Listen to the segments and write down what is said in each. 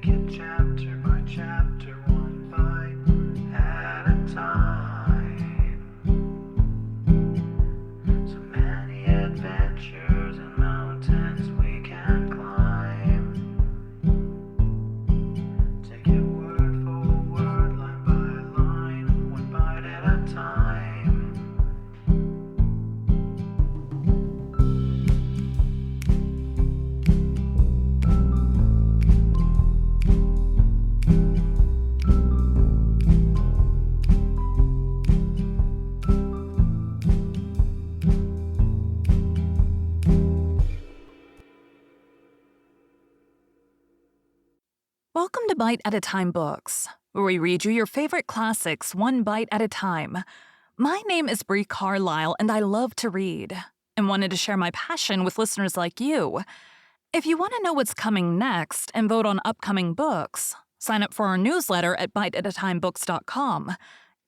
it chapter by chapter, one bite at a time. So many adventures and mountains we can climb. Take it word for word, line by line, one bite at a time. Welcome to Bite at a Time Books, where we read you your favorite classics one bite at a time. My name is Bree Carlile, and I love to read, and wanted to share my passion with listeners like you. If you want to know what's coming next and vote on upcoming books, sign up for our newsletter at biteatatimebooks.com.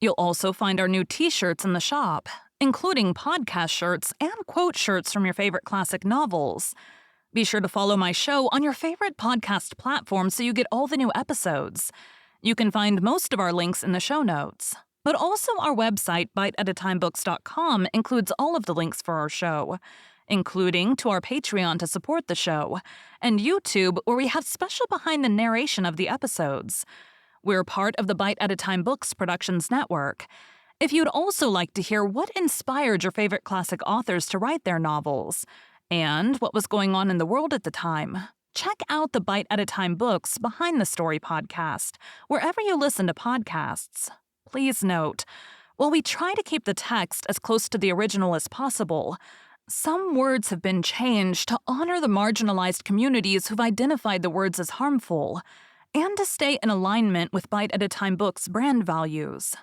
You'll also find our new t-shirts in the shop, including podcast shirts and quote shirts from your favorite classic novels. Be sure to follow my show on your favorite podcast platform so you get all the new episodes. You can find most of our links in the show notes. But also our website, biteatatimebooks.com, includes all of the links for our show, including to our Patreon to support the show, and YouTube, where we have special behind the narration of the episodes. We're part of the Bite at a Time Books Productions Network. If you'd also like to hear what inspired your favorite classic authors to write their novels, and what was going on in the world at the time, check out the Bite at a Time Books Behind the Story podcast, wherever you listen to podcasts. Please note, while we try to keep the text as close to the original as possible, some words have been changed to honor the marginalized communities who've identified the words as harmful, and to stay in alignment with Bite at a Time Books' brand values.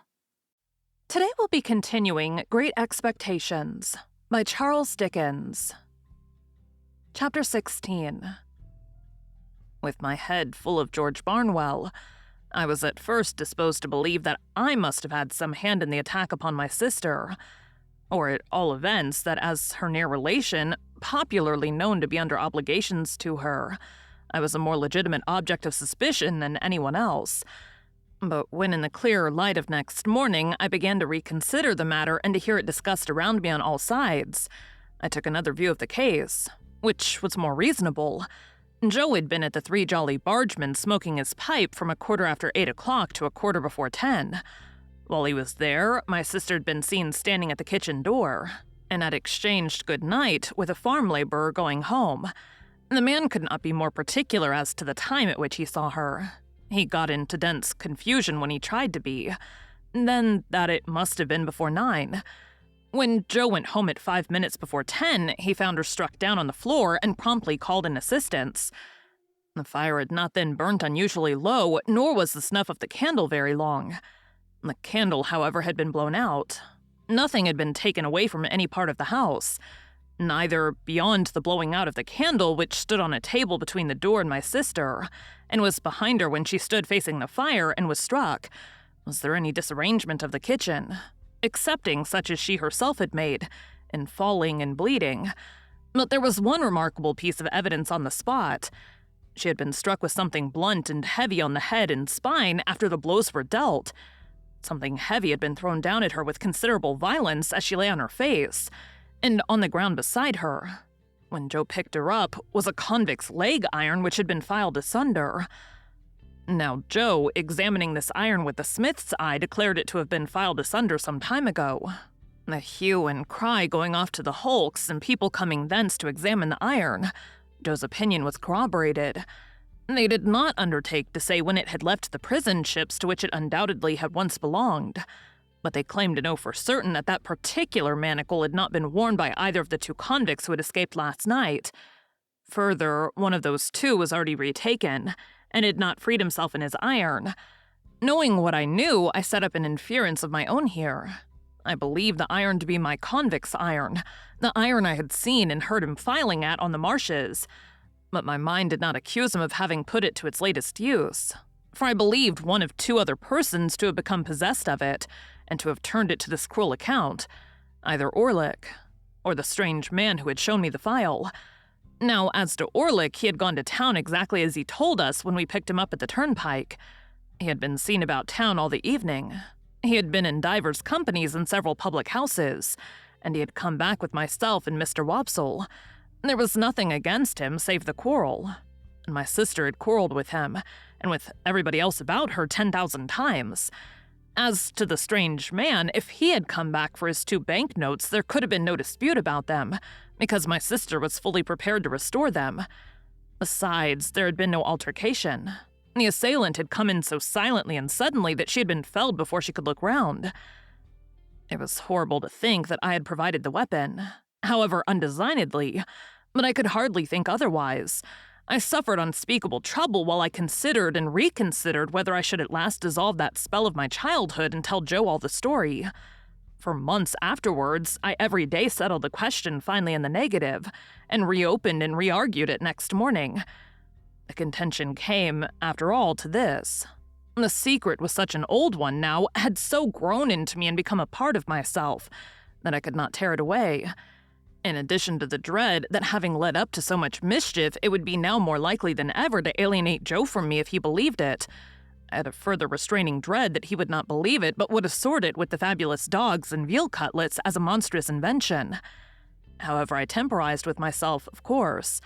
Today we'll be continuing Great Expectations by Charles Dickens. Chapter 16. With my head full of George Barnwell, I was at first disposed to believe that I must have had some hand in the attack upon my sister, or at all events that as her near relation, popularly known to be under obligations to her, I was a more legitimate object of suspicion than anyone else. But when in the clearer light of next morning I began to reconsider the matter and to hear it discussed around me on all sides, I took another view of the case, which was more reasonable. Joe had been at the Three Jolly Bargemen smoking his pipe from 8:15 to 10:15. While he was there, my sister had been seen standing at the kitchen door, and had exchanged good night with a farm laborer going home. The man could not be more particular as to the time at which he saw her. He got into dense confusion when he tried to be, then that it must have been before 9. When Joe went home at 5 minutes before 10, he found her struck down on the floor and promptly called in assistance. The fire had not then burnt unusually low, nor was the snuff of the candle very long. The candle, however, had been blown out. Nothing had been taken away from any part of the house. Neither beyond the blowing out of the candle, which stood on a table between the door and my sister, and was behind her when she stood facing the fire and was struck, was there any disarrangement of the kitchen, excepting such as she herself had made, in falling and bleeding. But there was one remarkable piece of evidence on the spot. She had been struck with something blunt and heavy on the head and spine after the blows were dealt. Something heavy had been thrown down at her with considerable violence as she lay on her face, and on the ground beside her, when Joe picked her up, was a convict's leg iron which had been filed asunder. Now Joe, examining this iron with the smith's eye, declared it to have been filed asunder some time ago. The hue and cry going off to the hulks and people coming thence to examine the iron, Joe's opinion was corroborated. They did not undertake to say when it had left the prison ships to which it undoubtedly had once belonged, but they claimed to know for certain that that particular manacle had not been worn by either of the two convicts who had escaped last night. Further, one of those two was already retaken, and had not freed himself in his iron. Knowing what I knew, I set up an inference of my own here. I believed the iron to be my convict's iron, the iron I had seen and heard him filing at on the marshes. But my mind did not accuse him of having put it to its latest use, for I believed one of two other persons to have become possessed of it, and to have turned it to this cruel account, either Orlick, or the strange man who had shown me the file. Now, as to Orlick, he had gone to town exactly as he told us when we picked him up at the turnpike. He had been seen about town all the evening. He had been in divers companies in several public houses, and he had come back with myself and Mr. Wopsle. There was nothing against him save the quarrel. And my sister had quarreled with him, and with everybody else about her 10,000 times. As to the strange man, if he had come back for his 2 banknotes, there could have been no dispute about them, because my sister was fully prepared to restore them. Besides, there had been no altercation. The assailant had come in so silently and suddenly that she had been felled before she could look round. It was horrible to think that I had provided the weapon, however undesignedly, but I could hardly think otherwise. I suffered unspeakable trouble while I considered and reconsidered whether I should at last dissolve that spell of my childhood and tell Joe all the story. For months afterwards, I every day settled the question finally in the negative, and reopened and re-argued it next morning. The contention came, after all, to this. The secret was such an old one now, had so grown into me and become a part of myself, that I could not tear it away. In addition to the dread that having led up to so much mischief, it would be now more likely than ever to alienate Joe from me if he believed it. I had a further restraining dread that he would not believe it, but would assort it with the fabulous dogs and veal cutlets as a monstrous invention. However, I temporized with myself, of course.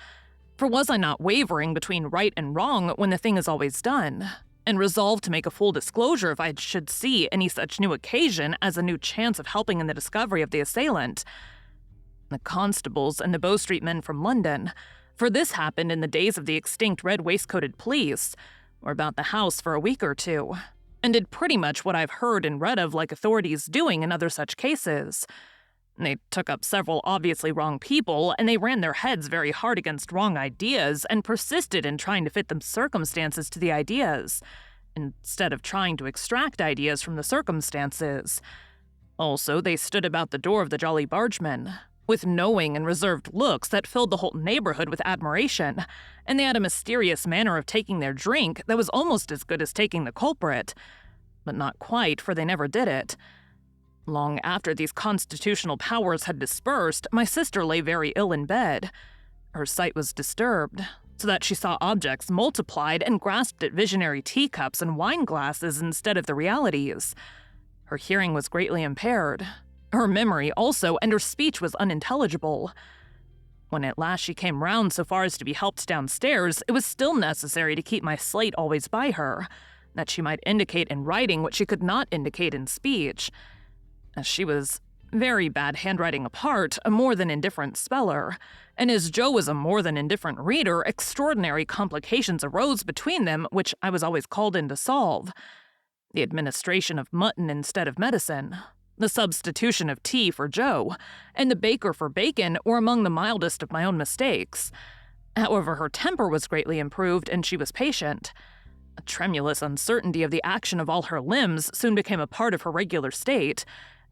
For was I not wavering between right and wrong when the thing is always done, and resolved to make a full disclosure if I should see any such new occasion as a new chance of helping in the discovery of the assailant? The constables and the Bow Street men from London, for this happened in the days of the extinct red waistcoated police, were about the house for a week or 2, and did pretty much what I've heard and read of like authorities doing in other such cases. They took up several obviously wrong people, and they ran their heads very hard against wrong ideas and persisted in trying to fit the circumstances to the ideas, instead of trying to extract ideas from the circumstances. Also, they stood about the door of the Jolly Bargemen, with knowing and reserved looks that filled the whole neighborhood with admiration, and they had a mysterious manner of taking their drink that was almost as good as taking the culprit. But not quite, for they never did it. Long after these constitutional powers had dispersed, my sister lay very ill in bed. Her sight was disturbed, so that she saw objects multiplied and grasped at visionary teacups and wine glasses instead of the realities. Her hearing was greatly impaired. Her memory also, and her speech was unintelligible. When at last she came round so far as to be helped downstairs, it was still necessary to keep my slate always by her, that she might indicate in writing what she could not indicate in speech. As she was very bad handwriting apart, a more than indifferent speller, and as Joe was a more than indifferent reader, extraordinary complications arose between them which I was always called in to solve. The administration of mutton instead of medicine, the substitution of tea for Joe, and the baker for bacon were among the mildest of my own mistakes. However, her temper was greatly improved, and she was patient. A tremulous uncertainty of the action of all her limbs soon became a part of her regular state,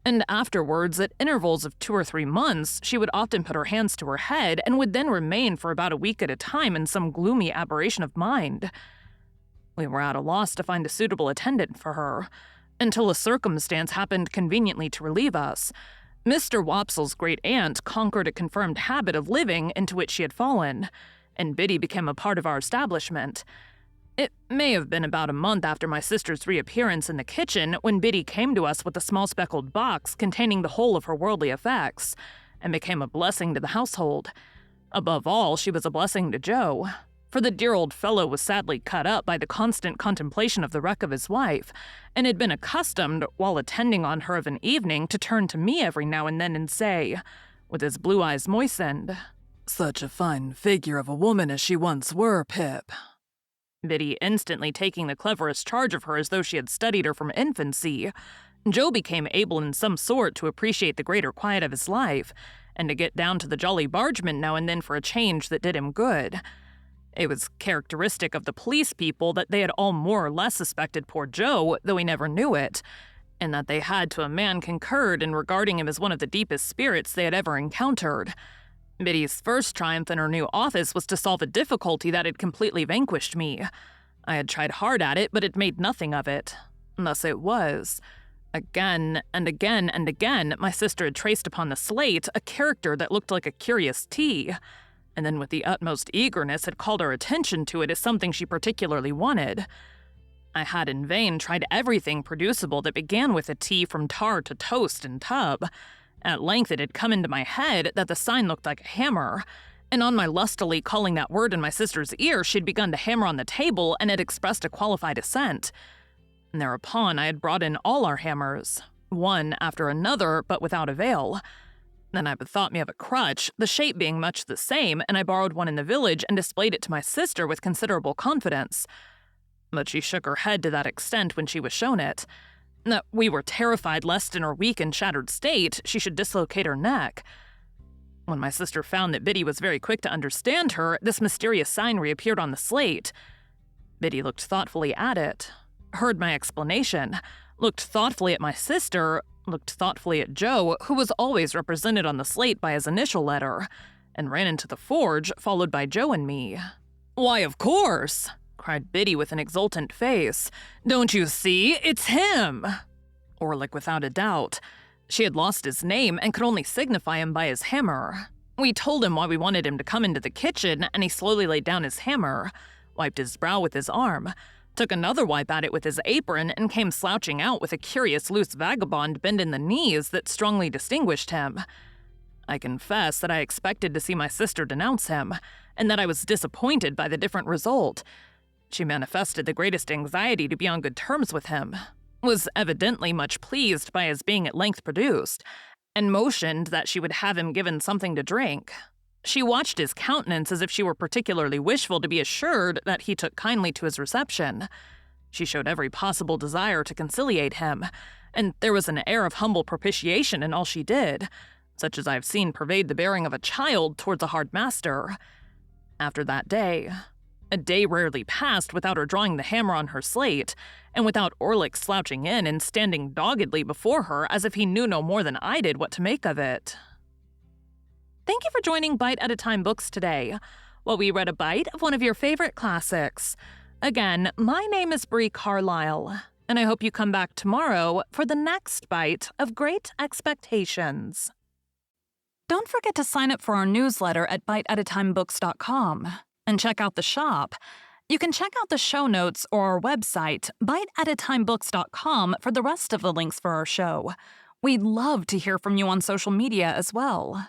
and afterwards, at intervals of 2 or 3 months, she would often put her hands to her head and would then remain for about a week at a time in some gloomy aberration of mind. We were at a loss to find a suitable attendant for her, until a circumstance happened conveniently to relieve us. Mr. Wopsle's great-aunt conquered a confirmed habit of living into which she had fallen, and Biddy became a part of our establishment. It may have been about a month after my sister's reappearance in the kitchen when Biddy came to us with a small speckled box containing the whole of her worldly effects, and became a blessing to the household. Above all, she was a blessing to Joe, for the dear old fellow was sadly cut up by the constant contemplation of the wreck of his wife, and had been accustomed, while attending on her of an evening, to turn to me every now and then and say, with his blue eyes moistened, "Such a fine figure of a woman as she once were, Pip." Biddy instantly taking the cleverest charge of her as though she had studied her from infancy, Joe became able in some sort to appreciate the greater quiet of his life, and to get down to the Jolly Bargemen now and then for a change that did him good. It was characteristic of the police people that they had all more or less suspected poor Joe, though he never knew it, and that they had to a man concurred in regarding him as one of the deepest spirits they had ever encountered. Biddy's first triumph in her new office was to solve a difficulty that had completely vanquished me. I had tried hard at it, but had made nothing of it. Thus it was. Again and again and again, my sister had traced upon the slate a character that looked like a curious T. and then with the utmost eagerness had called our attention to it as something she particularly wanted. I had in vain tried everything producible that began with a T from tar to toast and tub. At length it had come into my head that the sign looked like a hammer, and on my lustily calling that word in my sister's ear, she had begun to hammer on the table and had expressed a qualified assent. And thereupon I had brought in all our hammers, one after another, but without avail. Then I bethought me of a crutch, the shape being much the same, and I borrowed one in the village and displayed it to my sister with considerable confidence. But she shook her head to that extent when she was shown it. We were terrified lest in her weak and shattered state she should dislocate her neck. When my sister found that Biddy was very quick to understand her, this mysterious sign reappeared on the slate. Biddy looked thoughtfully at it, heard my explanation, looked thoughtfully at my sister, looked thoughtfully at Joe, who was always represented on the slate by his initial letter, and ran into the forge, followed by Joe and me. "Why, of course!" cried Biddy with an exultant face. "Don't you see? It's him!" Orlick without a doubt. She had lost his name and could only signify him by his hammer. We told him why we wanted him to come into the kitchen, and he slowly laid down his hammer, wiped his brow with his arm, took another wipe at it with his apron, and came slouching out with a curious loose vagabond bend in the knees that strongly distinguished him. I confess that I expected to see my sister denounce him, and that I was disappointed by the different result. She manifested the greatest anxiety to be on good terms with him, was evidently much pleased by his being at length produced, and motioned that she would have him given something to drink. She watched his countenance as if she were particularly wishful to be assured that he took kindly to his reception. She showed every possible desire to conciliate him, and there was an air of humble propitiation in all she did, such as I have seen pervade the bearing of a child towards a hard master. After that day, a day rarely passed without her drawing the hammer on her slate, and without Orlick slouching in and standing doggedly before her as if he knew no more than I did what to make of it. Thank you for joining Bite at a Time Books today, while we read a bite of one of your favorite classics. Again, my name is Bree Carlile, and I hope you come back tomorrow for the next bite of Great Expectations. Don't forget to sign up for our newsletter at biteatatimebooks.com and check out the shop. You can check out the show notes or our website, biteatatimebooks.com, for the rest of the links for our show. We'd love to hear from you on social media as well.